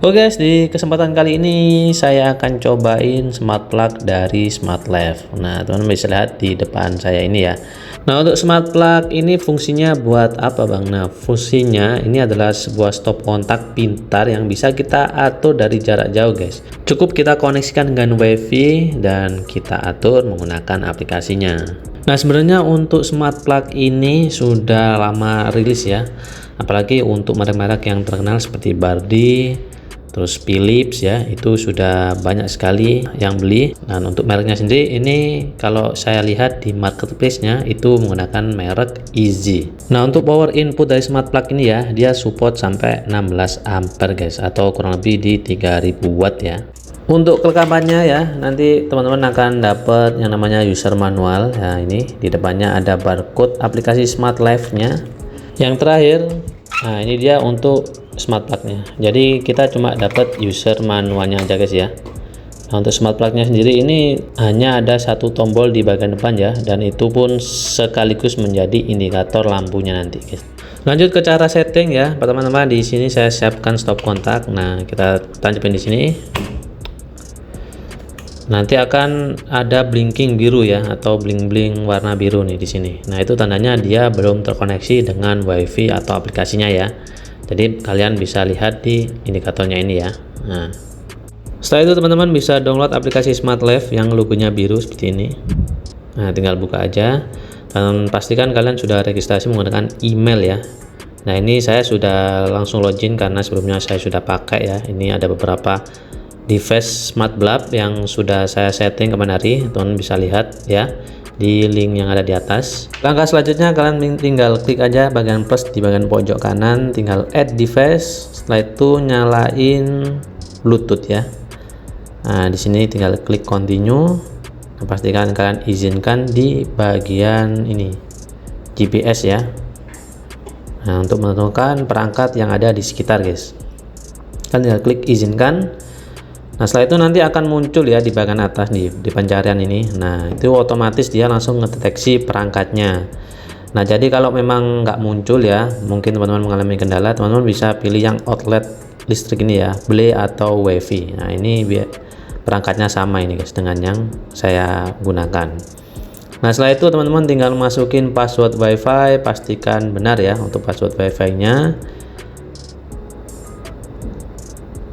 Oke guys, di kesempatan kali ini saya akan cobain smart plug dari SmartLife. Nah, teman-teman bisa lihat di depan saya ini ya. Nah, untuk smart plug ini fungsinya buat apa Bang? Nah, fungsinya ini adalah sebuah stop kontak pintar yang bisa kita atur dari jarak jauh guys. Cukup kita koneksikan dengan WiFi dan kita atur menggunakan aplikasinya. Nah, sebenarnya untuk smart plug ini sudah lama rilis ya. Apalagi untuk merek-merek yang terkenal seperti Bardi, terus Philips ya, itu sudah banyak sekali yang beli. Dan untuk mereknya sendiri ini kalau saya lihat di marketplace-nya itu menggunakan merek Easy. Nah, untuk power input dari smart plug ini ya, dia support sampai 16 ampere guys, atau kurang lebih di 3000 watt ya. Untuk kelengkapannya ya, nanti teman-teman akan dapat yang namanya user manual ya. Ini di depannya ada barcode aplikasi SmartLife-nya. Yang terakhir, nah ini dia untuk smart plug-nya. Jadi kita cuma dapat user manualnya aja guys ya. Nah, untuk smart plug-nya sendiri ini hanya ada satu tombol di bagian depan ya, dan itu pun sekaligus menjadi indikator lampunya nanti guys. Lanjut ke cara setting ya, teman-teman. Di sini saya siapkan stop kontak. Nah, kita tancapin di sini. Nanti akan ada blinking biru ya, atau bling-bling warna biru nih di sini. Nah, itu tandanya dia belum terkoneksi dengan WiFi atau aplikasinya ya. Jadi kalian bisa lihat di indikatornya ini ya. Nah, setelah itu teman-teman bisa download aplikasi SmartLife yang logonya biru seperti ini. Nah, tinggal buka aja dan pastikan kalian sudah registrasi menggunakan email ya. Nah, ini saya sudah langsung login karena sebelumnya saya sudah pakai ya. Ini ada beberapa device smart bulb yang sudah saya setting kemarin hari. Teman-teman bisa lihat ya di link yang ada di atas. Langkah selanjutnya kalian tinggal klik aja bagian plus di bagian pojok kanan, tinggal add device. Setelah itu nyalain Bluetooth ya. Nah, di sini tinggal klik continue. Nah, pastikan kalian izinkan di bagian ini GPS ya. Nah, untuk menentukan perangkat yang ada di sekitar guys, kalian tinggal klik izinkan. Nah, setelah itu nanti akan muncul ya di bagian atas nih di pencarian ini. Nah, itu otomatis dia langsung ngedeteksi perangkatnya. Nah, jadi kalau memang nggak muncul ya, mungkin teman-teman mengalami kendala, teman-teman bisa pilih yang outlet listrik ini ya, Blade atau WiFi. Nah, ini biar perangkatnya sama ini guys dengan yang saya gunakan. Nah, setelah itu teman-teman tinggal masukin password WiFi, pastikan benar ya untuk password WiFi-nya.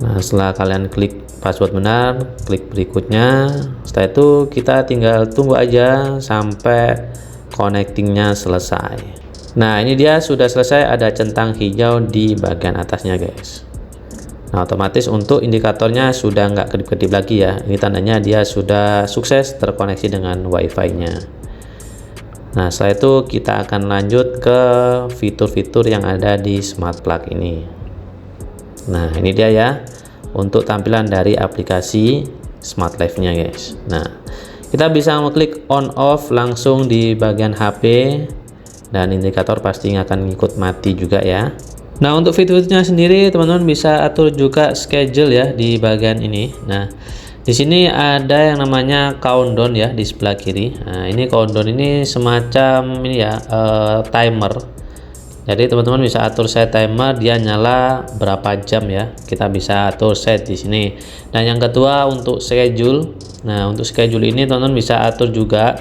Nah, setelah kalian klik password benar, klik berikutnya. Setelah itu kita tinggal tunggu aja sampai connectingnya selesai. Nah, ini dia sudah selesai, ada centang hijau di bagian atasnya guys. Nah, otomatis untuk indikatornya sudah nggak kedip-kedip lagi ya. Ini tandanya dia sudah sukses terkoneksi dengan WiFi-nya. Nah, setelah itu kita akan lanjut ke fitur-fitur yang ada di smart plug ini. Nah, ini dia ya untuk tampilan dari aplikasi SmartLife-nya guys. Nah, kita bisa mengklik on off langsung di bagian HP dan indikator pasti akan ngikut mati juga ya. Nah, untuk fiturnya sendiri teman-teman bisa atur juga schedule ya di bagian ini. Nah, di sini ada yang namanya countdown ya di sebelah kiri. Nah, ini countdown ini semacam ini ya, timer. Jadi teman-teman bisa atur set timer, dia nyala berapa jam ya. Kita bisa atur set di sini. Dan yang kedua untuk schedule. Nah, untuk schedule ini teman-teman bisa atur juga.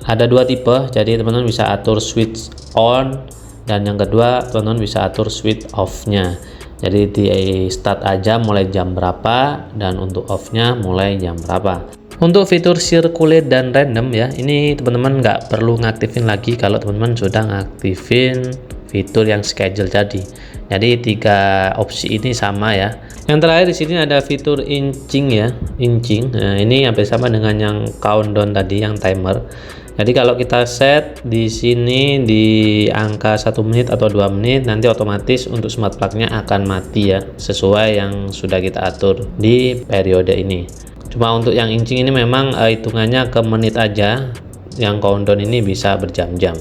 Ada dua tipe. Jadi teman-teman bisa atur switch on, dan yang kedua teman-teman bisa atur switch off-nya. Jadi di start aja mulai jam berapa, dan untuk off-nya mulai jam berapa. Untuk fitur circulate dan random ya, ini teman-teman nggak perlu ngaktifin lagi kalau teman-teman sudah ngaktifin fitur yang schedule tadi. Jadi tiga opsi ini sama ya. Yang terakhir di sini ada fitur inching ya, inching. Nah, ini hampir sama dengan yang countdown tadi, yang timer. Jadi kalau kita set di sini di angka 1 menit atau 2 menit, nanti otomatis untuk smart plug-nya akan mati ya, sesuai yang sudah kita atur di periode ini. Cuma untuk yang inching ini memang hitungannya ke menit aja, yang countdown ini bisa berjam-jam.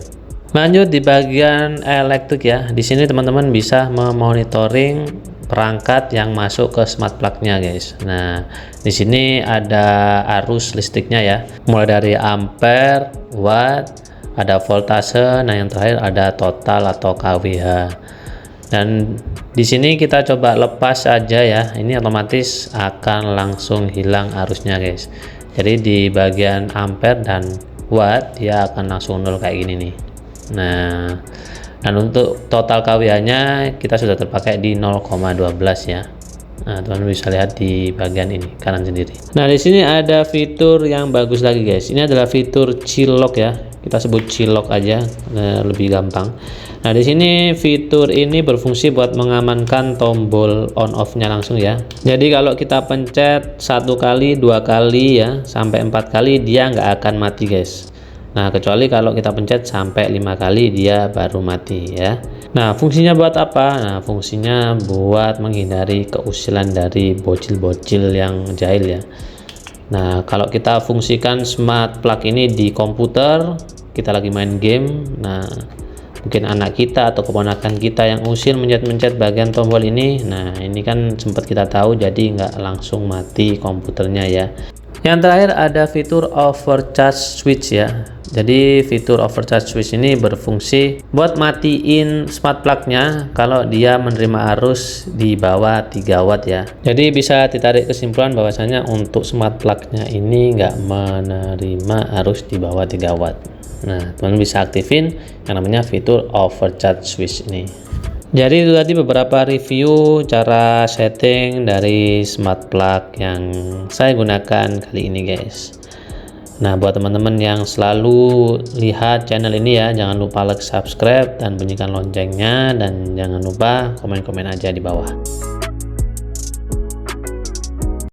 Lanjut di bagian elektrik ya. Di sini teman-teman bisa memonitoring perangkat yang masuk ke smart plug-nya guys. Nah, di sini ada arus listriknya ya. Mulai dari ampere, watt, ada voltase, nah yang terakhir ada total atau kWh. Dan di sini kita coba lepas aja ya, ini otomatis akan langsung hilang arusnya guys. Jadi di bagian ampere dan watt dia akan langsung nol kayak gini nih. Nah, dan untuk total kWh-nya kita sudah terpakai di 0,12 ya. Nah, teman-teman bisa lihat di bagian ini kanan sendiri. Nah, di sini ada fitur yang bagus lagi guys. Ini adalah fitur chill lock ya. Kita sebut chill lock aja, lebih gampang. Nah, di sini fitur ini berfungsi buat mengamankan tombol on off-nya langsung ya. Jadi kalau kita pencet 1 kali, 2 kali ya, sampai 4 kali dia nggak akan mati guys. Nah, kecuali kalau kita pencet sampai 5 kali dia baru mati ya. Nah, fungsinya buat apa? Nah, fungsinya buat menghindari keusilan dari bocil-bocil yang jahil ya. Nah, kalau kita fungsikan smart plug ini di komputer, kita lagi main game, nah mungkin anak kita atau keponakan kita yang usil mencet-mencet bagian tombol ini, nah ini kan sempat kita tahu jadi nggak langsung mati komputernya ya. Yang terakhir ada fitur overcharge switch ya. Jadi fitur overcharge switch ini berfungsi buat matiin smart plug-nya kalau dia menerima arus di bawah 3 watt ya. Jadi bisa ditarik kesimpulan bahwasanya untuk smart plug-nya ini nggak menerima arus di bawah 3 watt. Nah, teman bisa aktifin yang namanya fitur overcharge switch ini. Jadi itu tadi beberapa review cara setting dari smart plug yang saya gunakan kali ini guys. Nah, buat teman-teman yang selalu lihat channel ini ya, jangan lupa like, subscribe, dan bunyikan loncengnya, dan jangan lupa komen-komen aja di bawah.